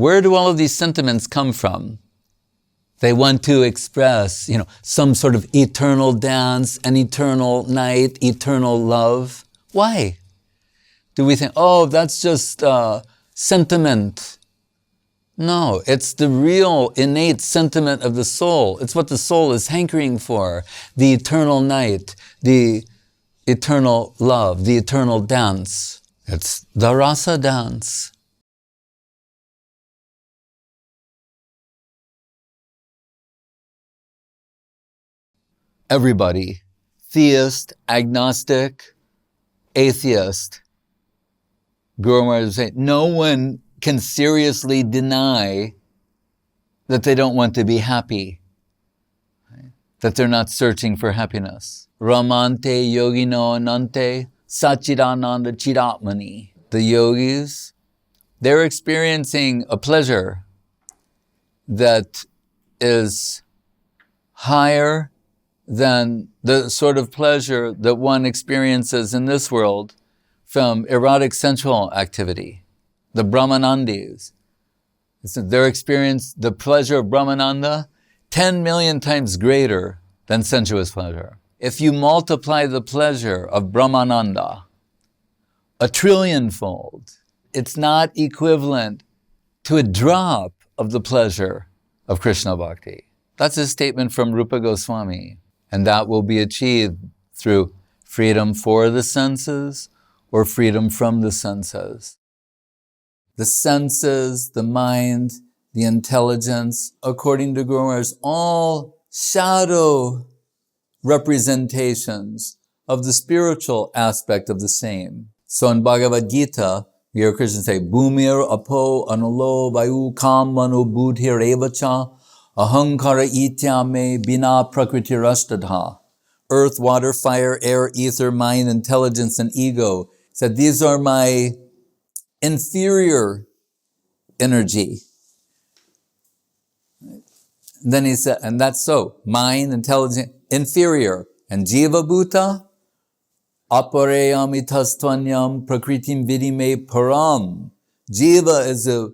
Where do all of these sentiments come from? They want to express, some sort of eternal dance, an eternal night, eternal love. Why? Do we think, that's just sentiment? No, it's the real innate sentiment of the soul. It's what the soul is hankering for. The eternal night, the eternal love, the eternal dance. It's the rasa dance. Everybody, theist, agnostic, atheist, Guru Maharaj would say, no one can seriously deny that they don't want to be happy, right? That they're not searching for happiness. Ramante yogino nante sachidananda chidatmani. The yogis, they're experiencing a pleasure that is higher than the sort of pleasure that one experiences in this world from erotic sensual activity. The Brahmanandis, their experience, the pleasure of Brahmananda, 10 million times greater than sensuous pleasure. If you multiply the pleasure of Brahmananda 1,000,000,000,000-fold, it's not equivalent to a drop of the pleasure of Krishna Bhakti. That's a statement from Rupa Goswami. And that will be achieved through freedom for the senses or freedom from the senses. The senses, the mind, the intelligence, according to Guru Maharaj, all shadow representations of the spiritual aspect of the same. So in Bhagavad Gita, we hear Krishna say, Bhumir apo anulo vayu kam mano buddhir evacha ahankara ityame bina prakriti rastadha. Earth, water, fire, air, ether, mind, intelligence, and ego. He said, these are my inferior energy. Then he said, and that's so, mind, intelligence, inferior. And jiva bhuta, apareyam itastvanyam prakritim vidime param. Jiva is a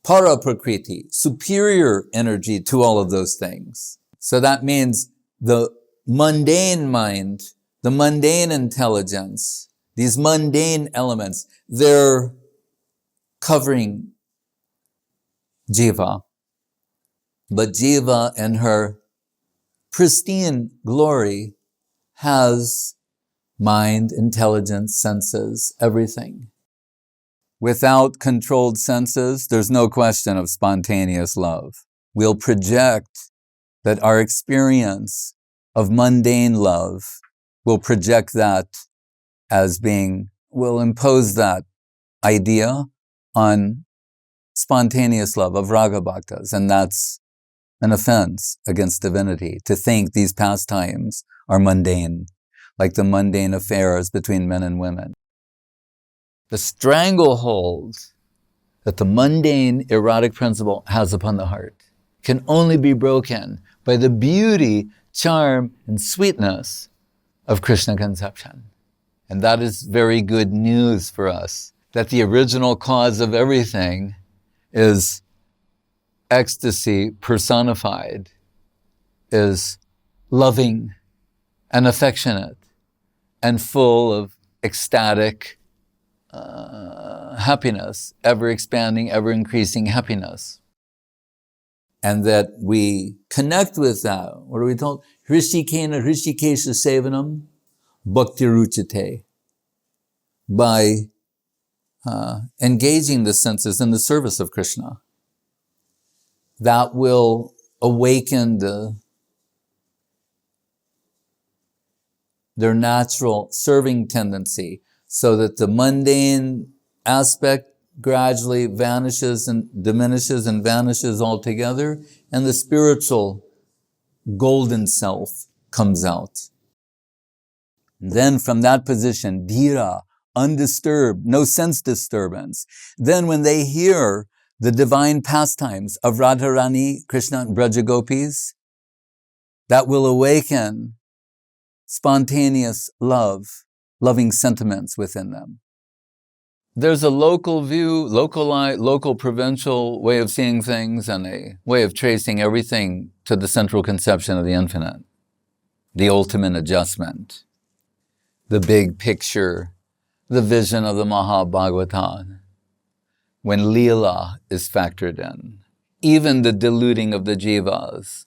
para prakriti, superior energy to all of those things. So that means the mundane mind, the mundane intelligence, these mundane elements, they're covering jiva. But jiva in her pristine glory has mind, intelligence, senses, everything. Without controlled senses, there's no question of spontaneous love. We'll project that our experience of mundane love, we'll project that as being, we'll impose that idea on spontaneous love of raga bhaktas, and that's an offense against divinity, to think these pastimes are mundane, like the mundane affairs between men and women. The stranglehold that the mundane erotic principle has upon the heart can only be broken by the beauty, charm, and sweetness of Krishna conception. And that is very good news for us, that the original cause of everything is ecstasy personified, is loving and affectionate and full of ecstatic happiness, ever expanding, ever increasing happiness. And that we connect with that. What are we told? Hrishikena Hrishikesha Sevanam Bhakti Ruchite. By engaging the senses in the service of Krishna. That will awaken their natural serving tendency, so that the mundane aspect gradually vanishes and diminishes and vanishes altogether, and the spiritual golden self comes out. And then from that position, dhira, undisturbed, no sense disturbance. Then when they hear the divine pastimes of Radharani, Krishna, and Braja Gopis, that will awaken spontaneous love, loving sentiments within them. There's a local view, local provincial way of seeing things, and a way of tracing everything to the central conception of the infinite, the ultimate adjustment, the big picture, the vision of the Mahabhagavata, when Leela is factored in. Even the deluding of the jivas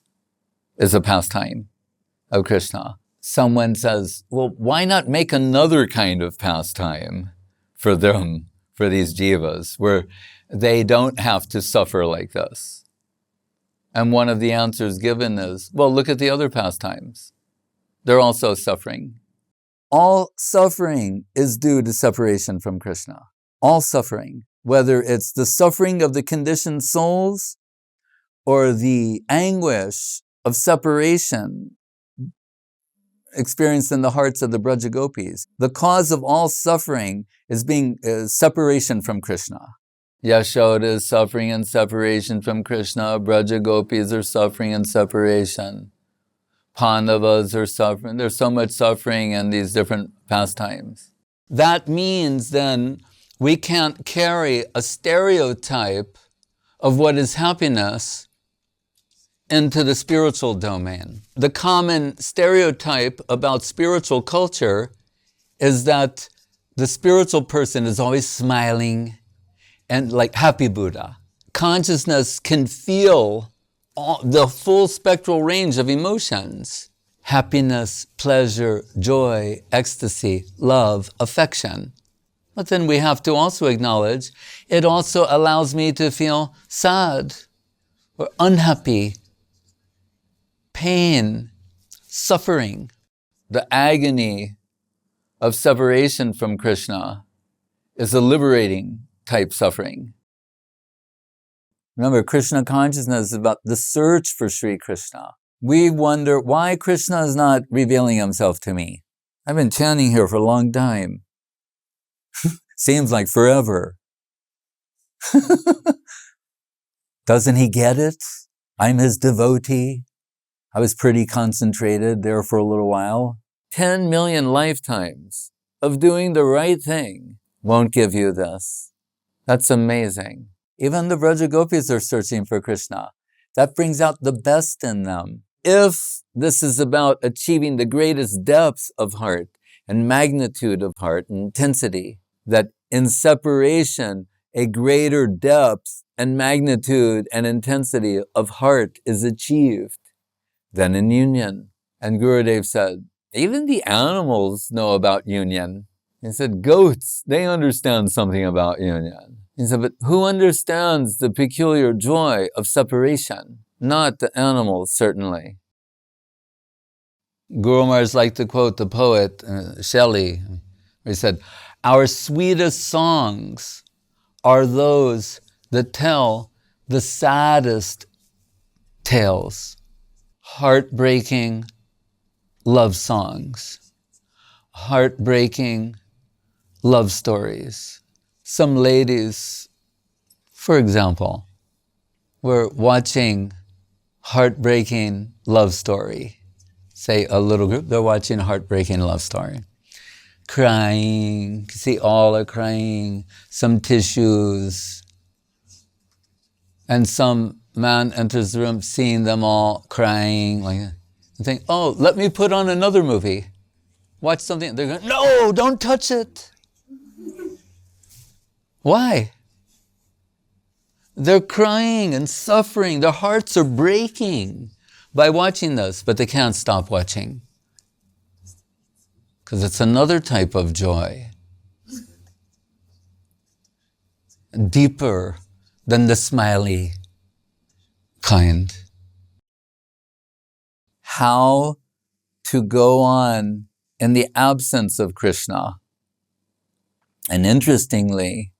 is a pastime of Krishna. Someone says, well, why not make another kind of pastime for them, for these jivas, where they don't have to suffer like this? And one of the answers given is, well, look at the other pastimes. They're also suffering. All suffering is due to separation from Krishna. All suffering, whether it's the suffering of the conditioned souls or the anguish of separation experienced in the hearts of the Braja Gopis. The cause of all suffering is separation from Krishna. Yashoda is suffering in separation from Krishna. Braja Gopis are suffering in separation. Pandavas are suffering. There's so much suffering in these different pastimes. That means then we can't carry a stereotype of what is happiness into the spiritual domain. The common stereotype about spiritual culture is that the spiritual person is always smiling and like happy Buddha. Consciousness can feel the full spectral range of emotions: happiness, pleasure, joy, ecstasy, love, affection. But then we have to also acknowledge it also allows me to feel sad or unhappy, pain, suffering. The agony of separation from Krishna is a liberating type suffering. Remember, Krishna consciousness is about the search for Sri Krishna. We wonder why Krishna is not revealing himself to me. I've been chanting here for a long time. Seems like forever. Doesn't he get it? I'm his devotee. I was pretty concentrated there for a little while. 10 million lifetimes of doing the right thing won't give you this. That's amazing. Even the Braja Gopis are searching for Krishna. That brings out the best in them. If this is about achieving the greatest depths of heart and magnitude of heart and intensity, that in separation, a greater depth and magnitude and intensity of heart is achieved than in union. And Gurudev said, even the animals know about union. He said, goats, they understand something about union. He said, but who understands the peculiar joy of separation? Not the animals, certainly. Guru Maharaj liked to quote the poet Shelley. He said, our sweetest songs are those that tell the saddest tales. Heartbreaking love songs. Heartbreaking love stories. Some ladies, for example, were watching heartbreaking love story. Say a little group, they're watching a heartbreaking love story. Crying, see all are crying, some tissues. And some man enters the room seeing them all crying, like, and think, oh, let me put on another movie. Watch something, they're going, no, don't touch it. Why? They're crying and suffering. Their hearts are breaking by watching this, but they can't stop watching. Because it's another type of joy. Deeper than the smiley kind. How to go on in the absence of Krishna. And interestingly,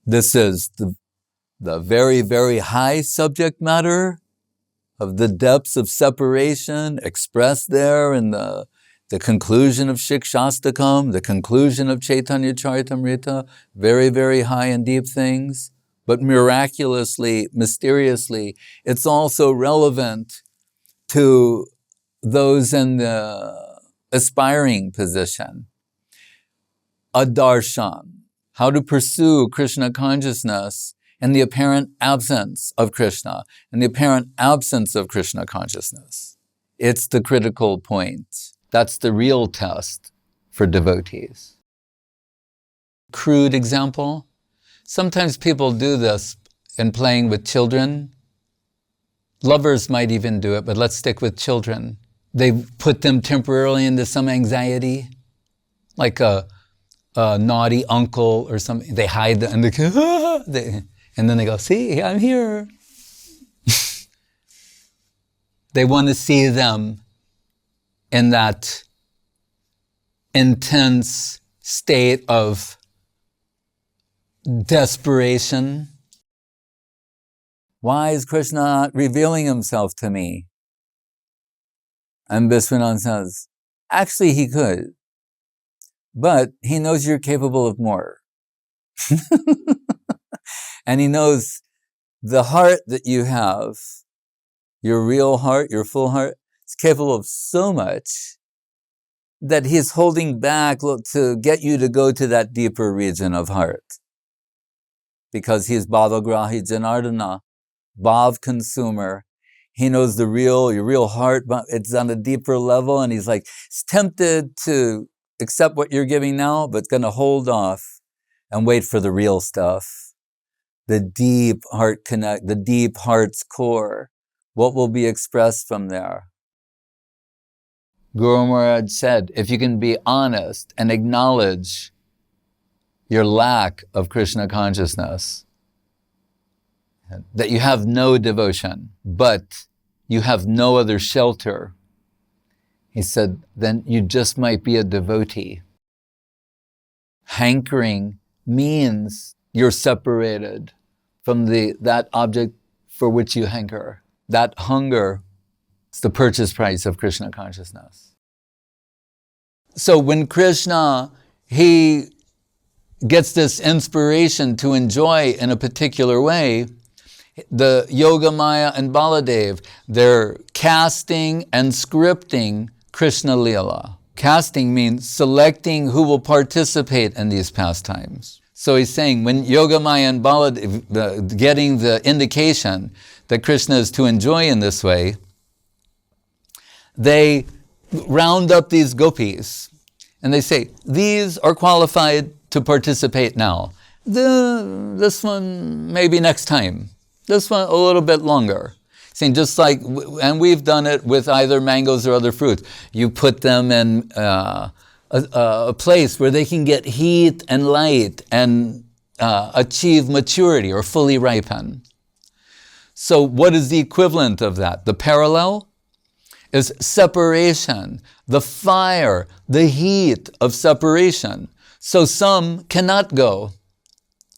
this is the very, very high subject matter of the depths of separation expressed there in the conclusion of Shikshastakam, the conclusion of Chaitanya Charitamrita, very, very high and deep things. But miraculously, mysteriously, it's also relevant to those in the aspiring position. A darshan. how to pursue Krishna consciousness in the apparent absence of Krishna, in the apparent absence of Krishna consciousness. It's the critical point. That's the real test for devotees. Crude example. Sometimes people do this in playing with children. Lovers might even do it, but let's stick with children. They put them temporarily into some anxiety, like a naughty uncle or something. They hide them and and then they go, see, I'm here. They want to see them in that intense state of desperation. Why is Krishna not revealing himself to me? And Vishwanath says, actually he could, but he knows you're capable of more. And he knows the heart that you have, your real heart, your full heart, is capable of so much that he's holding back to get you to go to that deeper region of heart. Because he's Bhavagrahi Janardana, Bhav consumer. He knows your real heart, but it's on a deeper level, and he's like, he's tempted to accept what you're giving now, but gonna hold off and wait for the real stuff. The deep heart connect, the deep heart's core. What will be expressed from there? Guru Maharaj said, if you can be honest and acknowledge your lack of Krishna consciousness, that you have no devotion, but you have no other shelter, he said, then you just might be a devotee. Hankering means you're separated from that object for which you hanker. That hunger is the purchase price of Krishna consciousness. So when Krishna, he gets this inspiration to enjoy in a particular way, the Yogamaya and Baladev, they're casting and scripting Krishna Leela. Casting means selecting who will participate in these pastimes. So he's saying when Yogamaya and Baladev getting the indication that Krishna is to enjoy in this way, they round up these gopis and they say, these are qualified to participate now. This one maybe next time. This one a little bit longer. Saying just like, and we've done it with either mangoes or other fruits. You put them in a place where they can get heat and light and achieve maturity or fully ripen. So what is the equivalent of that? The parallel is separation, the fire, the heat of separation. So some cannot go.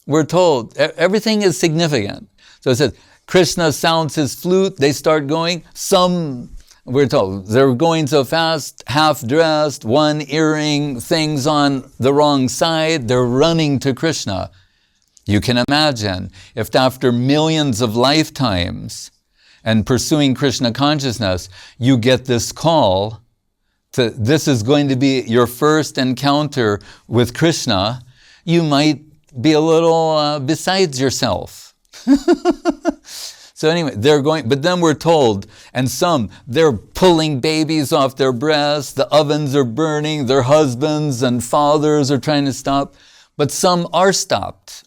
We're told everything is significant. So it says, Krishna sounds his flute, they start going. Some, we're told, they're going so fast, half-dressed, one earring, things on the wrong side, they're running to Krishna. You can imagine, if after millions of lifetimes and pursuing Krishna consciousness, you get this call to, this is going to be your first encounter with Krishna, you might be a little besides yourself. So anyway, they're going, but then we're told, and some, they're pulling babies off their breasts, the ovens are burning, their husbands and fathers are trying to stop, but some are stopped.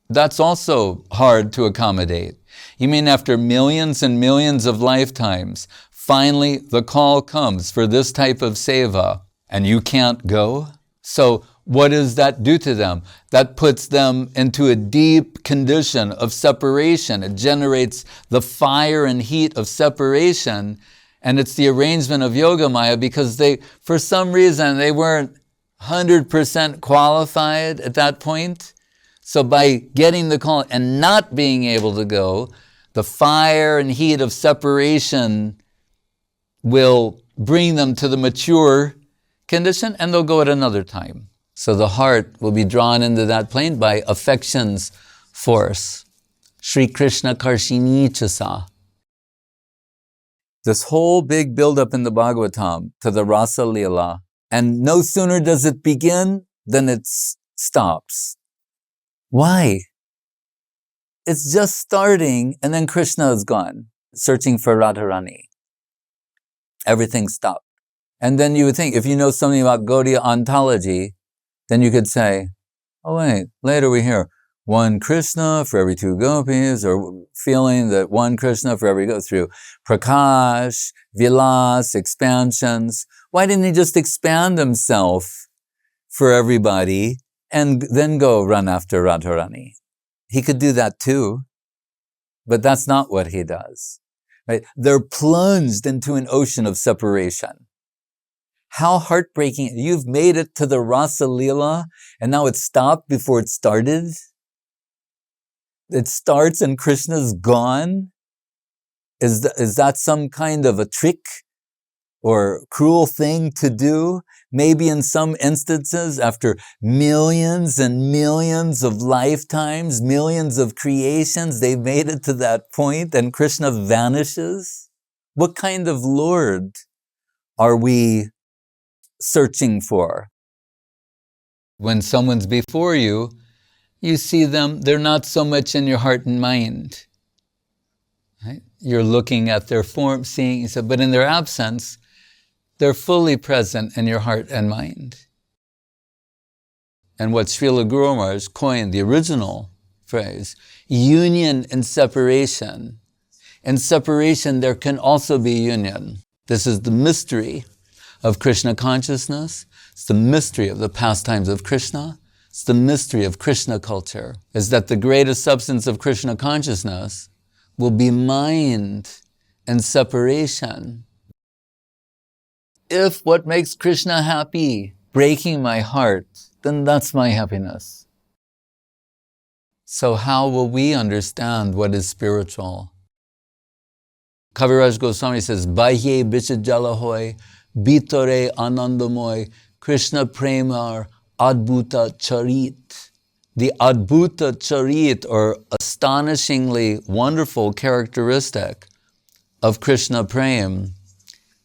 That's also hard to accommodate. You mean after millions and millions of lifetimes, finally the call comes for this type of seva, and you can't go? So what does that do to them? That puts them into a deep condition of separation. It generates the fire and heat of separation, and it's the arrangement of Yogamaya because they, for some reason, they weren't 100% qualified at that point. So by getting the call and not being able to go, the fire and heat of separation will bring them to the mature condition, and they'll go at another time. So the heart will be drawn into that plane by affection's force. Sri Krishna Karshini Chasa. This whole big build-up in the Bhagavatam to the Rasa Leela, and no sooner does it begin than it's stops. Why? It's just starting, and then Krishna is gone, searching for Radharani. Everything stopped. And then you would think, if you know something about Gaudiya ontology, then you could say, oh wait, later we hear, one Krishna for every two gopis, or feeling that one Krishna for every go through Prakash, Vilas, expansions. Why didn't he just expand himself for everybody and then go run after Radharani? He could do that too, but that's not what he does. Right? They're plunged into an ocean of separation. How heartbreaking. You've made it to the Rasa Leela and now it stopped before it started. It starts and Krishna's gone. Is that some kind of a trick or cruel thing to do? Maybe in some instances, after millions and millions of lifetimes, millions of creations, they've made it to that point and Krishna vanishes? What kind of Lord are we searching for? When someone's before you, you see them, they're not so much in your heart and mind. Right? You're looking at their form, seeing, but in their absence, they're fully present in your heart and mind. And what Srila Guru Maharaj coined, the original phrase, union and separation. In separation, there can also be union. This is the mystery of Krishna consciousness. It's the mystery of the pastimes of Krishna. It's the mystery of Krishna culture, is that the greatest substance of Krishna consciousness will be mind and separation. If what makes Krishna happy, breaking my heart, then that's my happiness. So how will we understand what is spiritual? Kaviraj Goswami says, Bahye bichajalahoy, bitore anandamoy, Krishna premar adbhuta charit. The adbhuta charit, or astonishingly wonderful characteristic of Krishna prem,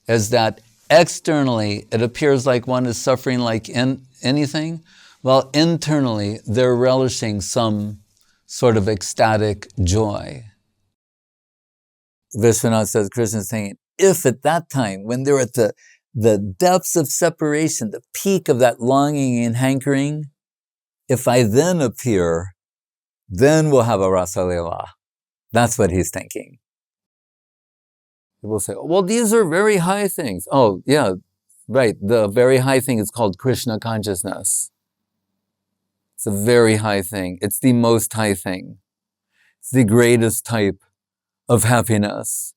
is that externally it appears like one is suffering like anything, while internally they're relishing some sort of ecstatic joy. Vishwanath says, Krishna is saying, if at that time, when they're at the depths of separation, the peak of that longing and hankering, if I then appear, then we'll have a Rasa Leela. That's what he's thinking. People say, well, these are very high things. Oh, yeah, right. The very high thing is called Krishna consciousness. It's a very high thing. It's the most high thing. It's the greatest type of happiness.